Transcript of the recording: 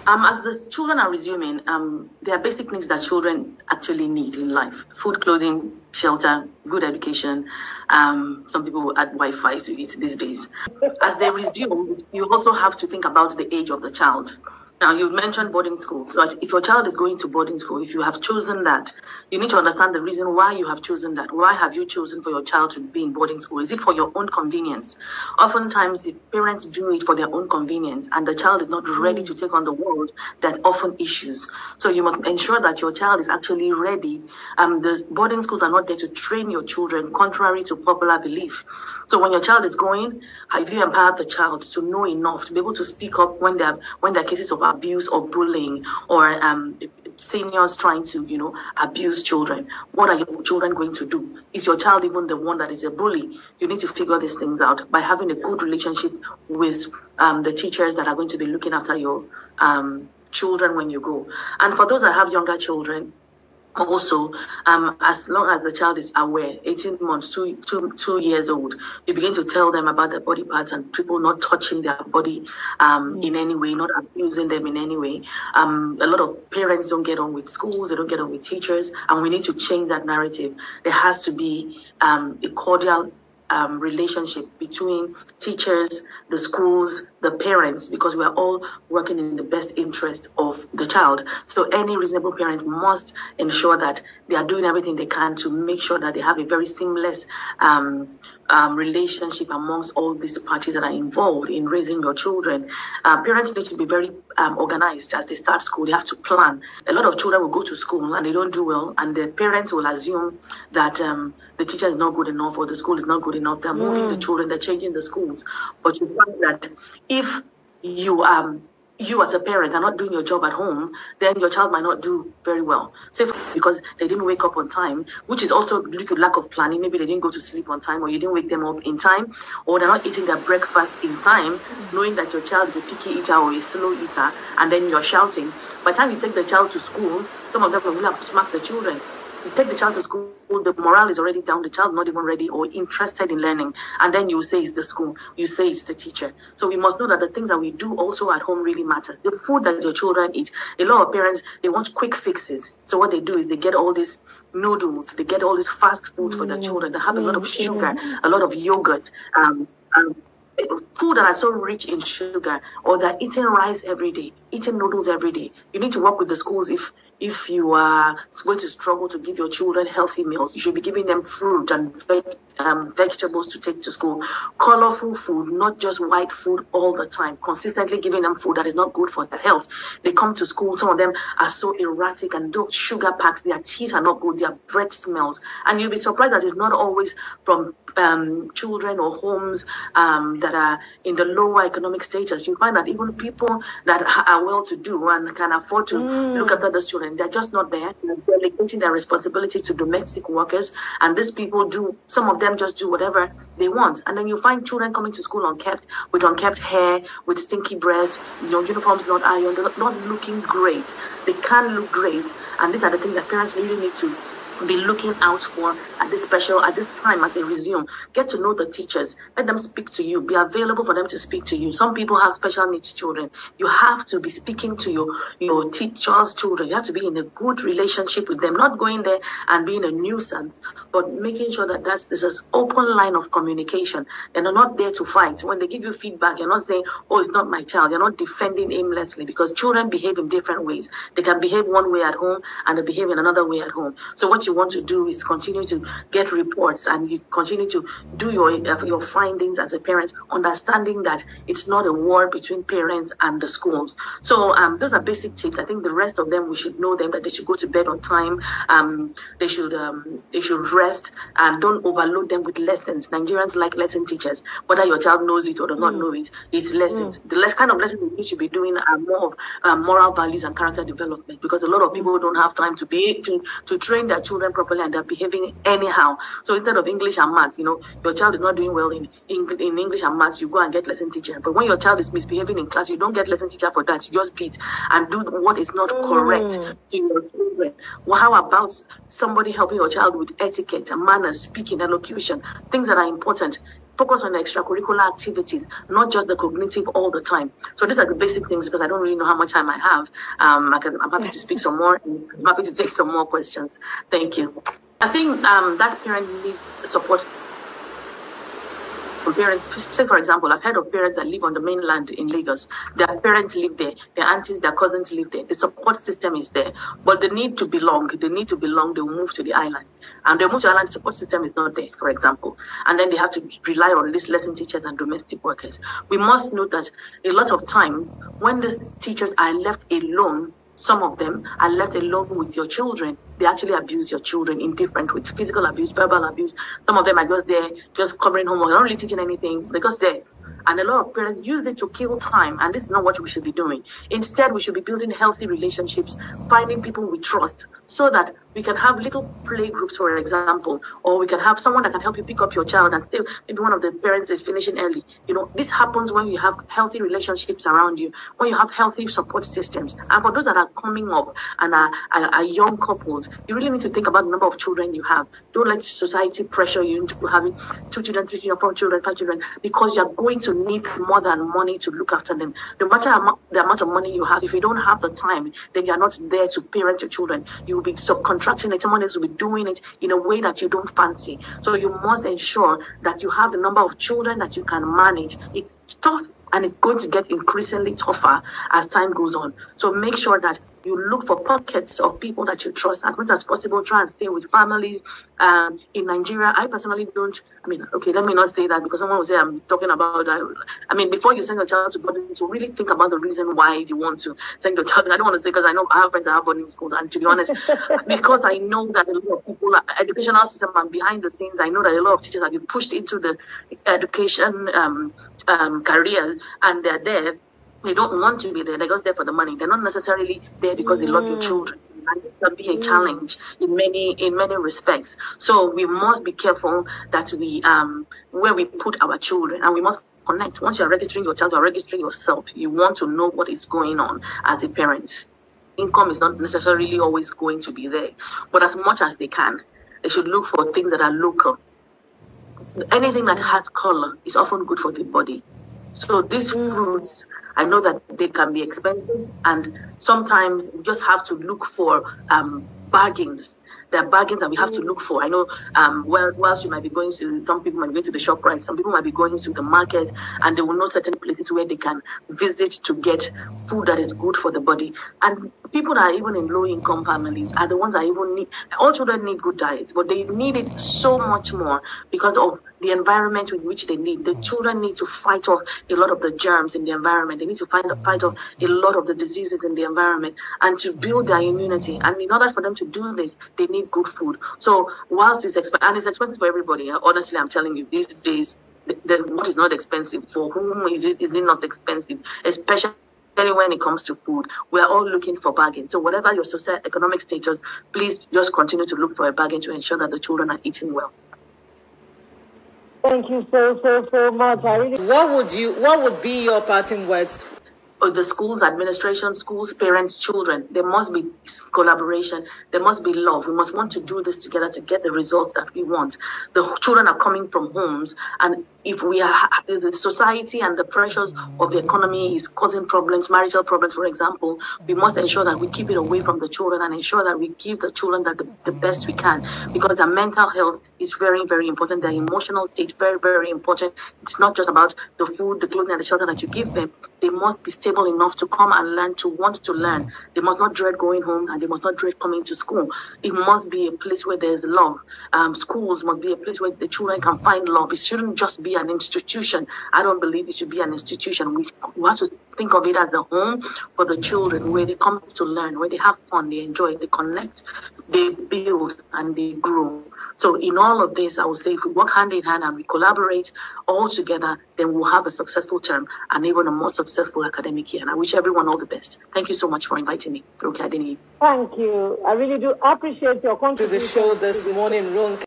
As the children are resuming, there are basic needs that children actually need in life: food, clothing, shelter, good education. Some people will add Wi-Fi to it these days. As they resume, you also have to think about the age of the child. Now, you mentioned boarding school. So if your child is going to boarding school, if you have chosen that, you need to understand the reason why you have chosen that. Why have you chosen for your child to be in boarding school? Is it for your own convenience? Oftentimes, the parents do it for their own convenience, and the child is not ready to take on the world that often issues. So you must ensure that your child is actually ready. The boarding schools are not there to train your children, contrary to popular belief. So when your child is going, have you empowered the child to know enough to be able to speak up when there are cases of abuse or bullying, or seniors trying to, abuse children? What are your children going to do? Is your child even the one that is a bully? You need to figure these things out by having a good relationship with the teachers that are going to be looking after your children when you go. And for those that have younger children, also, as long as the child is aware, 18 months, 2 years old, you begin to tell them about their body parts and people not touching their body in any way, not abusing them in any way. A lot of parents don't get on with schools, they don't get on with teachers, and we need to change that narrative. There has to be a cordial relationship between teachers, the schools, the parents, because we are all working in the best interest of the child. So any reasonable parent must ensure that they are doing everything they can to make sure that they have a very seamless relationship amongst all these parties that are involved in raising your children. Parents need to be very organized as they start school. They have to plan. A lot of children will go to school and they don't do well, and the parents will assume that the teacher is not good enough or the school is not good enough. They're moving the children, they're changing the schools. But you find that if you as a parent are not doing your job at home, then your child might not do very well. Say because they didn't wake up on time, which is also due to lack of planning. Maybe they didn't go to sleep on time, or you didn't wake them up in time, or they're not eating their breakfast in time, knowing that your child is a picky eater or a slow eater, and then you're shouting. By the time you take the child to school, some of them will have smacked the children. You take the child to school, the morale is already down, the child not even ready or interested in learning, and then you say it's the school, you say it's the teacher. So we must know that the things that we do also at home really matter. The food that your children eat, a lot of parents, they want quick fixes. So what they do is they get all these noodles, they get all this fast food for their children. They have a lot of sugar, a lot of yogurt, food that are so rich in sugar, or they're eating rice every day, eating noodles every day. You need to work with the schools. If you are going to struggle to give your children healthy meals, you should be giving them fruit and vegetables to take to school. Colorful food, not just white food all the time. Consistently giving them food that is not good for their health. They come to school, some of them are so erratic, and those sugar packs, their teeth are not good, their breath smells. And you'll be surprised that it's not always from children or homes that are in the lower economic status. You find that even people that are well-to-do and can afford to look after those children, they're just not there. They're delegating their responsibilities to domestic workers, and these people some of them just do whatever they want. And then you find children coming to school with unkept hair, with stinky breasts, uniforms not ironed, not looking great. They can look great, and these are the things that parents really need to be looking out for at this time as they resume. Get to know the teachers. Let them speak to you. Be available for them to speak to you. Some people have special needs children. You have to be speaking to your teacher's children. You have to be in a good relationship with them, not going there and being a nuisance, but making sure that there's an open line of communication. And they're not there to fight. When they give you feedback, you're not saying, oh, it's not my child. You're not defending aimlessly, because children behave in different ways. They can behave one way at home and they behave in another way at home. So what you want to do is continue to get reports, and you continue to do your findings as a parent, understanding that it's not a war between parents and the schools. So those are basic tips. I think the rest of them, we should know them, that they should go to bed on time. They should rest, and don't overload them with lessons. Nigerians like lesson teachers. Whether your child knows it or does not know it, it's lessons. The kind of lessons we should be doing are more of moral values and character development, because a lot of people don't have time to train their children properly, and they're behaving anyhow. So instead of English and maths, your child is not doing well in English and maths, you go and get lesson teacher. But when your child is misbehaving in class, you don't get lesson teacher for that. You just beat and do what is not correct to your children. Well, how about somebody helping your child with etiquette and manners, speaking, elocution, things that are important? focus on the extracurricular activities, not just the cognitive all the time. So these are the basic things, because I don't really know how much time I have. I'm happy to speak some more. I'm happy to take some more questions. Thank you. I think that parent needs support. Parents, say for example, I've heard of parents that live on the mainland in Lagos. Their parents live there, their aunties, their cousins live there. The support system is there, but they need to belong. They will move to the island, and they move to the island. The support system is not there, for example, and then they have to rely on these lesson teachers and domestic workers. We must note that a lot of times when these teachers are left alone, some of them are left alone with your children. They actually abuse your children in different ways: physical abuse, verbal abuse. Some of them are just there, just covering homework, not really teaching anything, because they're. And a lot of parents use it to kill time, and this is not what we should be doing. Instead, we should be building healthy relationships, finding people we trust, so that we can have little play groups, for example, or we can have someone that can help you pick up your child, and still maybe one of the parents is finishing early. This happens when you have healthy relationships around you, when you have healthy support systems. And for those that are coming up and are young couples, you really need to think about the number of children you have. Don't let society pressure you into having 2 children, 3 children, 4 children, 5 children, because you're going to need more than money to look after them. No matter the amount of money you have, if you don't have the time, then you're not there to parent your children. You will be subcontracting it. Someone else will be doing it in a way that you don't fancy. So you must ensure that you have the number of children that you can manage. It's tough, and it's going to get increasingly tougher as time goes on. So make sure that you look for pockets of people that you trust as much as possible. Try and stay with families. In Nigeria, I personally don't. Let me not say that, because someone will say I'm talking about. Before you send your child to boarding school, really think about the reason why you want to send your child. I don't want to say, because I know I have friends that have boarding schools, and to be honest, because I know that a lot of people, educational system, and behind the scenes, I know that a lot of teachers have been pushed into the education career, and they're there. They don't want to be there. They're just there for the money. They're not necessarily there because they love your children. And it can be a challenge in many respects. So we must be careful that we where we put our children, and we must connect. Once you're registering your child, you're registering yourself. You want to know what is going on as a parent. Income is not necessarily always going to be there, but as much as they can, they should look for things that are local. Anything that has color is often good for the body. So these fruits, I know that they can be expensive, and sometimes we just have to look for bargains. There are bargains that we have to look for. I know whilst you might be going to, some people might be going to the shop, right? Some people might be going to the market, and they will know certain places where they can visit to get food that is good for the body. And people that are even in low-income families are the ones that even need, all children need good diets, but they need it so much more because of the environment in which they need. The children need to fight off a lot of the germs in the environment. They need to fight off a lot of the diseases in the environment, and to build their immunity. And in order for them to do this, they need good food. So whilst it's expensive, and it's expensive for everybody, honestly, I'm telling you, these days, what is not expensive? For whom is it not expensive? Especially when it comes to food, we're all looking for bargains. So whatever your socio-economic status, please just continue to look for a bargain to ensure that the children are eating well. Thank you so much. What would be your parting words? The schools, administration, schools, parents, children, there must be collaboration. There must be love. We must want to do this together to get the results that we want. The children are coming from homes, and if the society and the pressures of the economy is causing problems, marital problems, for example, we must ensure that we keep it away from the children and ensure that we give the children the best we can, because their mental health is very, very important. Their emotional state, very, very important. It's not just about the food, the clothing, and the shelter that you give them. They must be stable enough to come and learn, to want to learn. They must not dread going home, and they must not dread coming to school. It must be a place where there's love. Schools must be a place where the children can find love. It shouldn't just be an institution. I don't believe it should be an institution. We have to think of it as a home for the children, where they come to learn, where they have fun, they enjoy, they connect, they build, and they grow. So in all of this, I would say if we work hand in hand and we collaborate all together, then we'll have a successful term and even a more successful academic year. And I wish everyone all the best. Thank you so much for inviting me. Thank you. I really do appreciate your contribution to the show this morning, Ronke.